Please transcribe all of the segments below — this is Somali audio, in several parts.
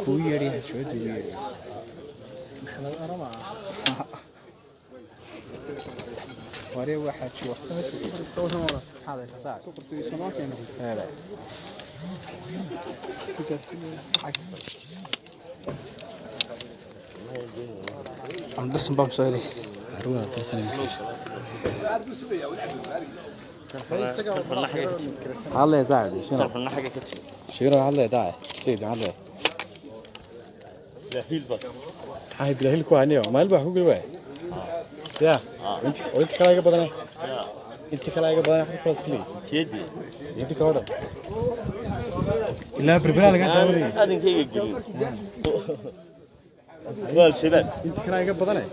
كويري شو دويري محمد أربعة وري واحد شو وصلت توصل مرة هذا ساعة تقطع سماك يعني هذا عم درس بام سواليس أروح ترسل الله يساعد شنو تعرف حاجة كتير شيرة الله يدعي سيدي الله لا هيل بس هاي بلا هيل كوانيو ما يلبح هو قلبه يا وانت كلاجة بدنا انت كلاجة بدنا في فرنسا كلي تيجي انت كهذا لا بربلا لقيت هذا هذا كي يجي قال شباب انت كلاجة بدنا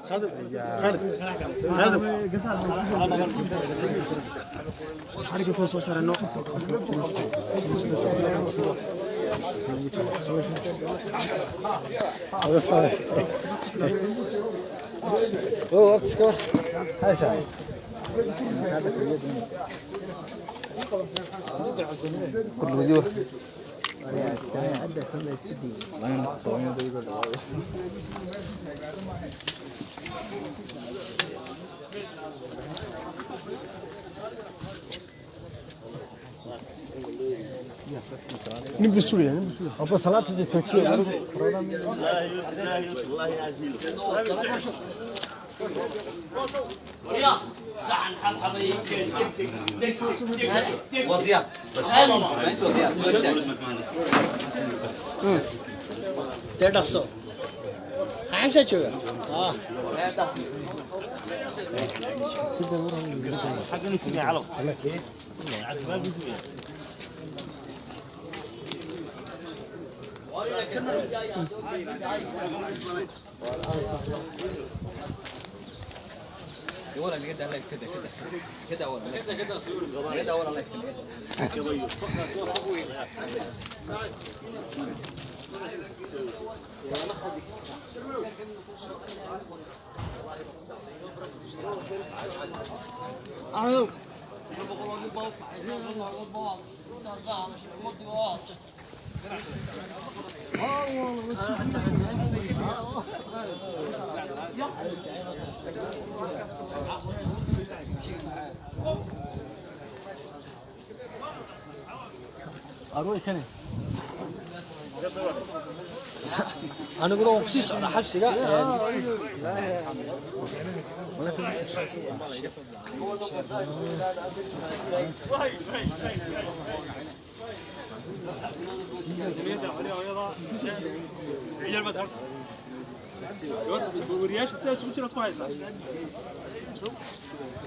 خالد حركة كون صار النوع هذا صحيح هو وقت سكور هاي ساعة هذا كل فيديو نبي سوية أبغى صلاة التكشير لا والله عزيز يا سعن حبيبي وضيع بس ما انت وضيع تدخل خمسة شو حاجة نسمع علو ولا اللي قد كده كده ولا كده ولا أروح كني أنا أقول أقصيص على حبسي لا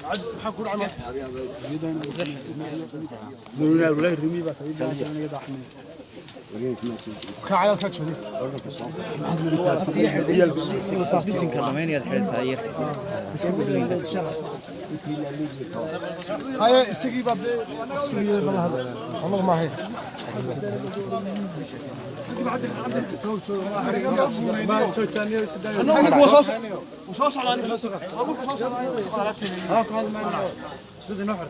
عاد حقول عمل ولا الرمي بقى انا قاعد احمل كعيال كاتشو بسين كلامين يا الحرس هاي هاي استجي باب والله ما هي ما شو ثاني انا وصوص وصوص على ها قال ما شد نحر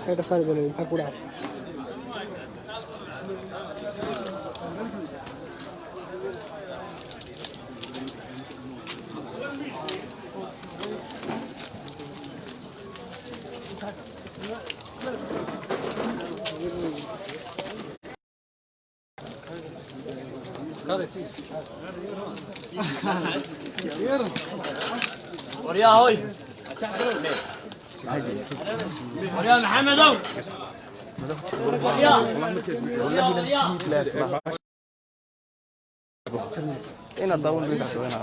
هذا خارج ولا حق ولا وريا هوي وريا محمد هو هنا الضوء اللي تحت هنا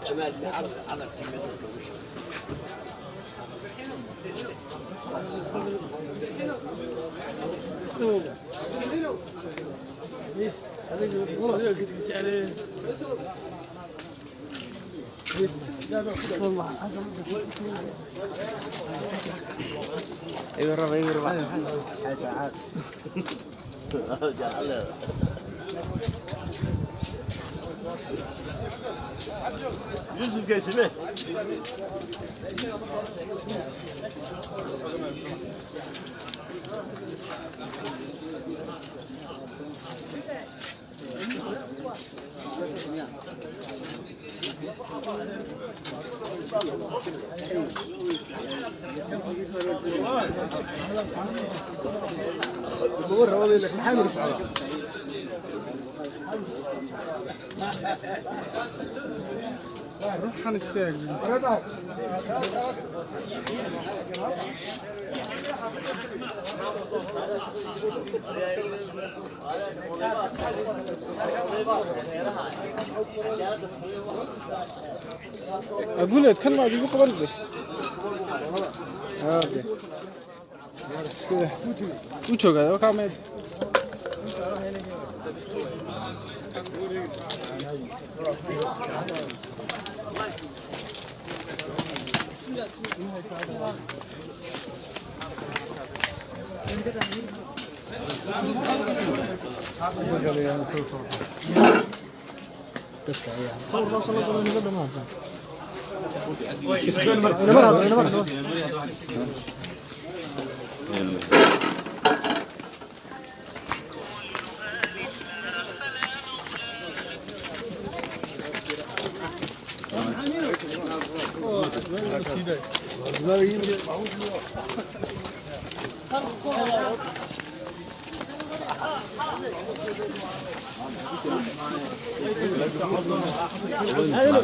جمال عمل يوسف قاسمه روح هنستاج اقول لك كلمه دي قبل لك هذا كده وشو كده وكامل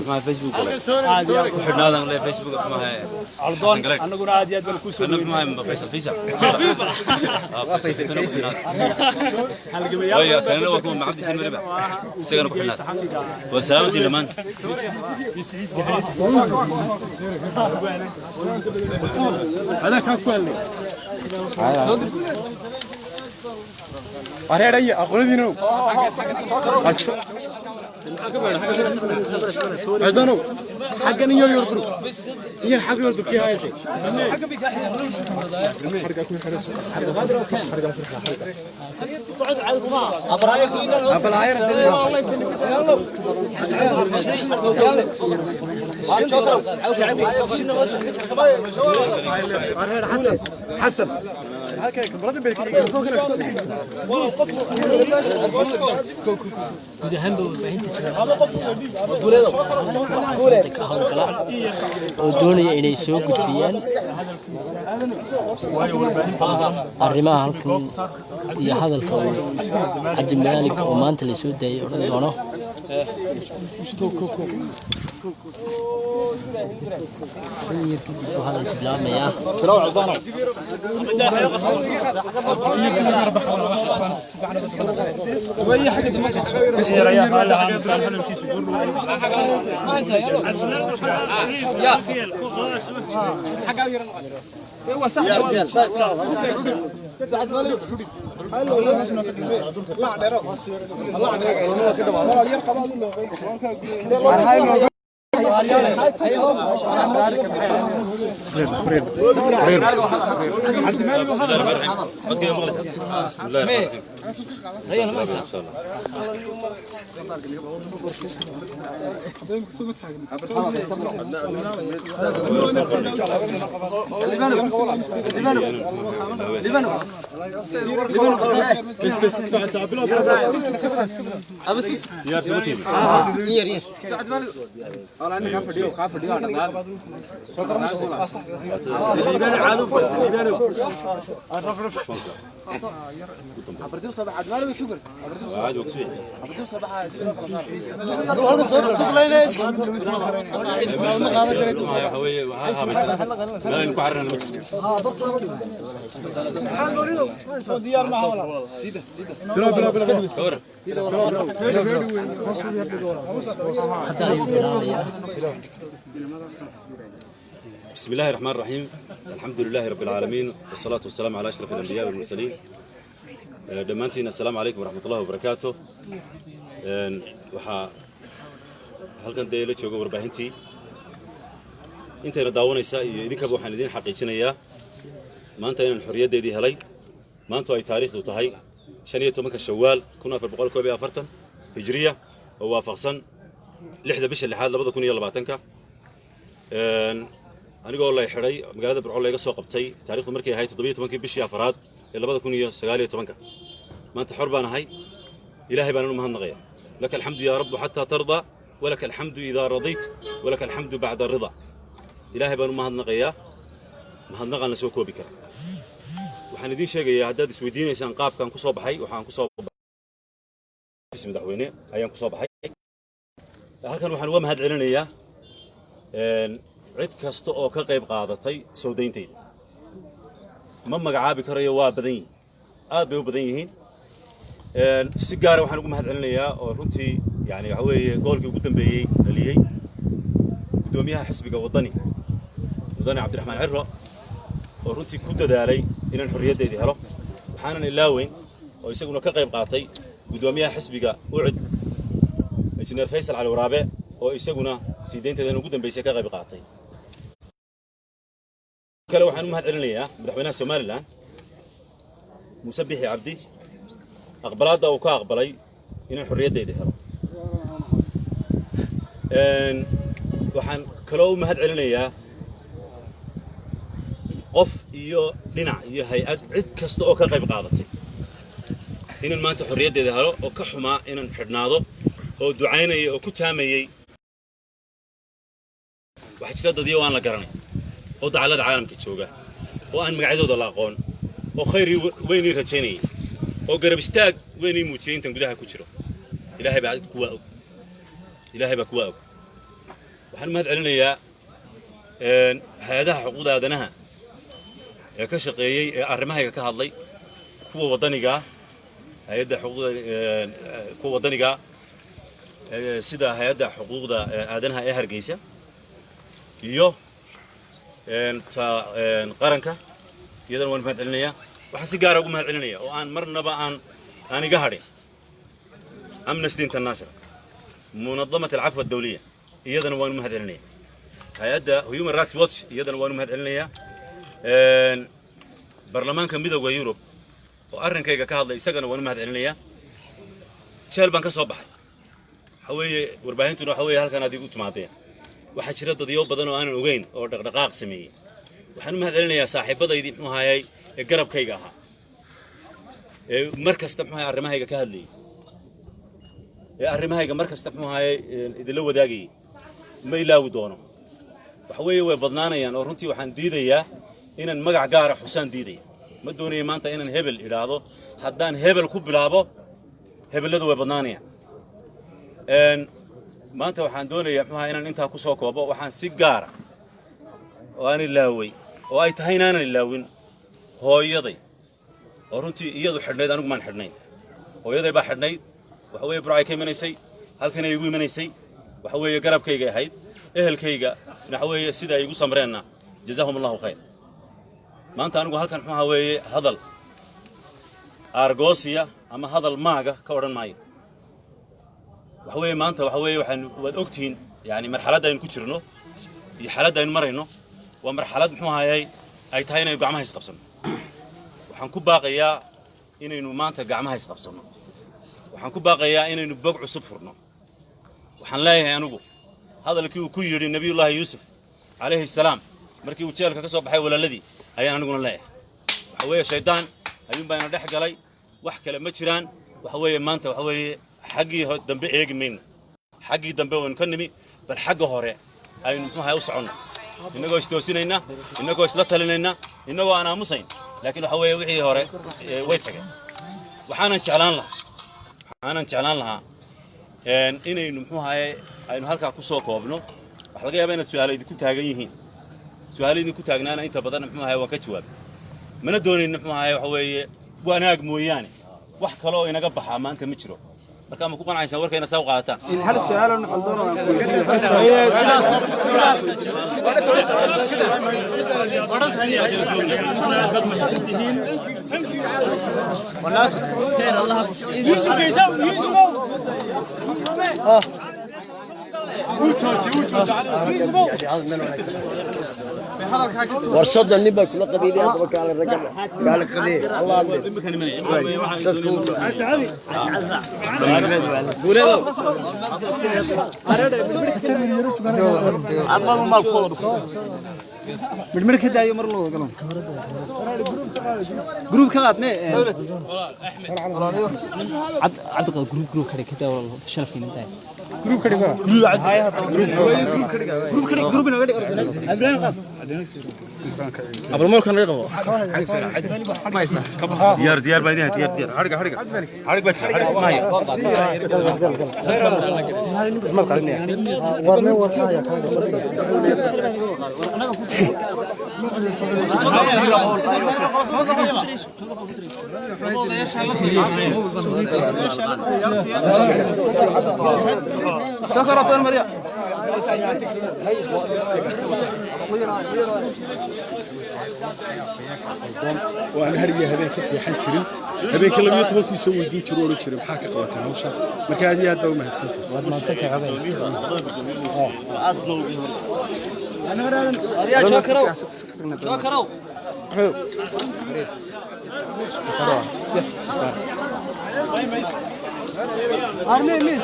ما فيسبوك ولا وحنا هذا ولا فيسبوك ما هي عرضون انا قلنا عادي هذا الكوسو انا ما فيصل فيصل فيصل ويا كان لو اكون مع عبد الشمس ربع سيجر بحنا وسلامتي لمن هذا كان كوالي أنا أريد أقول دينه أذنو حقني يردو هي حق يردو كي هاي حق بك حركة كل حركة صعد على القماع أبرايك وينه أبرايك حسن هكذا برد بالك oo doonaya inay soo gudbiyaan arrimaha halkan iyo hadalka Cabdi Maalik oo maanta la soo daayay oran doono وهذا الكلام يا تروح عضانه وهي حاجه بس يا هذا عام سالفه كيس يا حاجة هو صح بعد ما هلو لا ديرو الله عليك كده ما يرقى بعض هاي عبد الملك بسم الله أبردو صباح عاد ماله يسوبر أبردو صباح بسم الله الرحمن الرحيم. الحمد لله رب العالمين والصلاة والسلام على أشرف الأنبياء والمرسلين. دمانتين السلام عليكم ورحمة الله وبركاته. وحا halkan day la joogo warbaahintii intayna daawanaysa iyo idinka waxaan idin xaqiijinayaa maanta inaan xorriyadeedii helay maanta ay taariikhdu tahay 15 Shawaal 1442 Hijriya oo waafaqsan 6 bisha 6 2020 anigoo la xiray magaalada Burco laga soo qabtay taariikhdu markay ahayd 17 bishii afraad ee 2019 maanta xor baan ahay ilaahay baan u mahadnaqayaa laka alxamdu ya rabb hatta tarda ولك الحمد إذا رضيت ولك الحمد بعد الرضا إلهي بانو مهدنقيا مهدنقنا سوكو بك waxaan idin sheegayaa haddaad isweydiinaysaan qaabkan ku soo baxay waxaan ku soo baxay madaxweyne ayaan ku soo baxay halkan waxaan uga mahad celinayaa cid kasta oo ka qayb qaadatay soo deyntayda ma magacaabi karayo waa badan yihiin aad bay u badan yihiin si gaar ah waxaan uga mahad celinayaa oo runtii يعني هوي قولك قدام بيجي اللي هي قدوميها حسب وطني وطني عبد الرحمن عرة ورنتي كده داري إن الحرية دي هلا وحنا نلاوين ويسقون كقيم قاطي قدوميها حسب وعد إنجنير فيصل على ورابع ويسقون سيدين تدانو قدام بيسي كقيم قاطي كلو حنا مهد علنيا مدحونا سومالي الآن مسبح عبدي أقبلات أو كأقبلي إن الحرية دي هلا waxaan kaloo mahad celinayaa qof iyo dhinac iyo hay'ad cid kasta oo ka qayb qaadatay inaan maanta xorriyadeeda helo oo ka xumaa inaan xidhnaado oo ducaynay oo ku taamayay waxa jira dad iyo aan la garanay oo dacalada caalamka jooga oo aan magacyadooda la aqoon oo khayr weyn rajaynay oo garab istaag weyn muujiyay intan gudaha ku jiro ilaahay baa kuwa إلهي بكواك وحن مهد علينا هذا حقوق آدنها كشقيي أرمها كهاللي هو وطني جا هذا حقوق هو وطني جا سيدا هذا حقوق آدنها هرجيسة يو تا قرنك يدنا ون مهد علينا وحسي جارو مهد علينا وأن مرنا بقى أنا جهري أمنستي انترناشونال منظمة العفو الدولية إيضاً وانو مهد علنيا هيدا هيومن رايتس واتش إيضاً وانو مهد علنيا برلمان كان ميدوغا يوروب وأرن كيغا كهالله إساقنا وانو مهد علنيا شال بانكا صباحي حوي ورباهنتو حوي هالكان هادي قلت معطيا waxaa jira dad iyo badan oo aan ogeyn oo dhaqdhaqaaq sameeyay waxaan u mahad celinayaa saaxiibadaydi muxuu ee garabkayga ahaa ee markasta muxuu arrimahayga ka hadlayay arrimahayga markasta muxuu idila wadaagay ma ilaawi doono waxa weeye way badnaanayaan oo runtii waxaan diidayaa inaan magac gaar ah xusaan diiday ma doonayo maanta inaan hebel iraado haddaan hebel ku bilaabo hebeladu way badnaanayaan maanta waxaan doonayaa muxuu inaan inta ku soo koobo waxaan si gaar ah oo aan ilaaway oo ay tahay inaan ilaawin hooyaday oo runtii iyadu xidhnayd anigu maan xidhnayn hooyaday baa xidhnayd waxa weeye burcay ka imanaysay halkan ay igu imanaysay waxa weeye garabkayga ahayd ehelkayga waxa weeye sida ay igu samreena jazaahumullahu khayr maanta anigu halkan waxa weeye hadal argosiya ama hadal maaga ka oran maayo waxa weeye maanta waxa weeye waxaan wad ogtiin yani marxaladda aynu ku jirno iyo xaaladda aynu marayno waa marxalad muxuu ahaayay ay tahay inay gacmaha is qabsano waxaan ku baaqayaa inaynu maanta gacmaha is qabsano waxaan ku baaqayaa inaynu bog cusub furno waxaan leeyahay anigu hadalkii uu ku yiri nabiyullaahi yuusuf alayhi salaam markii uu jeelka ka soo baxay walaaladii ayaan aniguna leeyahay waxa weeye shaydaan ayuun baa ina dhex galay wax kale ma jiraan waxa weeye maanta waxa weeye xaqii dambe eegmayna xaqii dambe waan ka nimi bal xaqo hore aynu maxay u socono inagoo istoosinayna inagoo isla talinayna inagoo aan aamusayn laakiin waxa weeye wixii hore way tageen waxaan jeclaan lahaa inaynu muxuu ahaye aynu halkaa ku soo koobno waxa laga yaabaa inaad su'aalo idinku taagan yihiin su'aalo idinku taagnaana inta badan muxuu ahaye waan ka jawaab mana doonayno muxuu ahaye waxa weeye wanaag mooyaane wax kale oo inaga baxaa maanta ma jiro marka ma ku qanacaysan warkayna saa u qaadataan in hal su'aal oo noqon doono ورصد النبى كل قضية أبغى على الرجال قال قضية الله بالمرك هدا يوم مرلو قالوا جروب كغات ما عبد جروب كذا والله شرف لي انت جروب كذا جروب هاي جروب قبل ما كان يقبل ديار بعدين ديار حرق بس حرق ما هي ما قالني ورنا ورايا شكرا مريم وأنا هرجع هذين كسي حنشري هذين كلام يطبخ ويسوي دين شرور وشري محاكة قوتها وشا مكانيات بقى ما هتسنت ما نسيت عبيد يا شكرا أرمي مين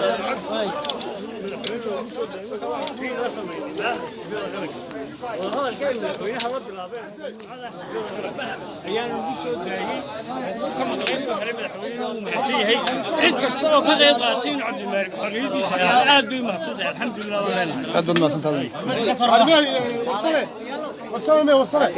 وصلت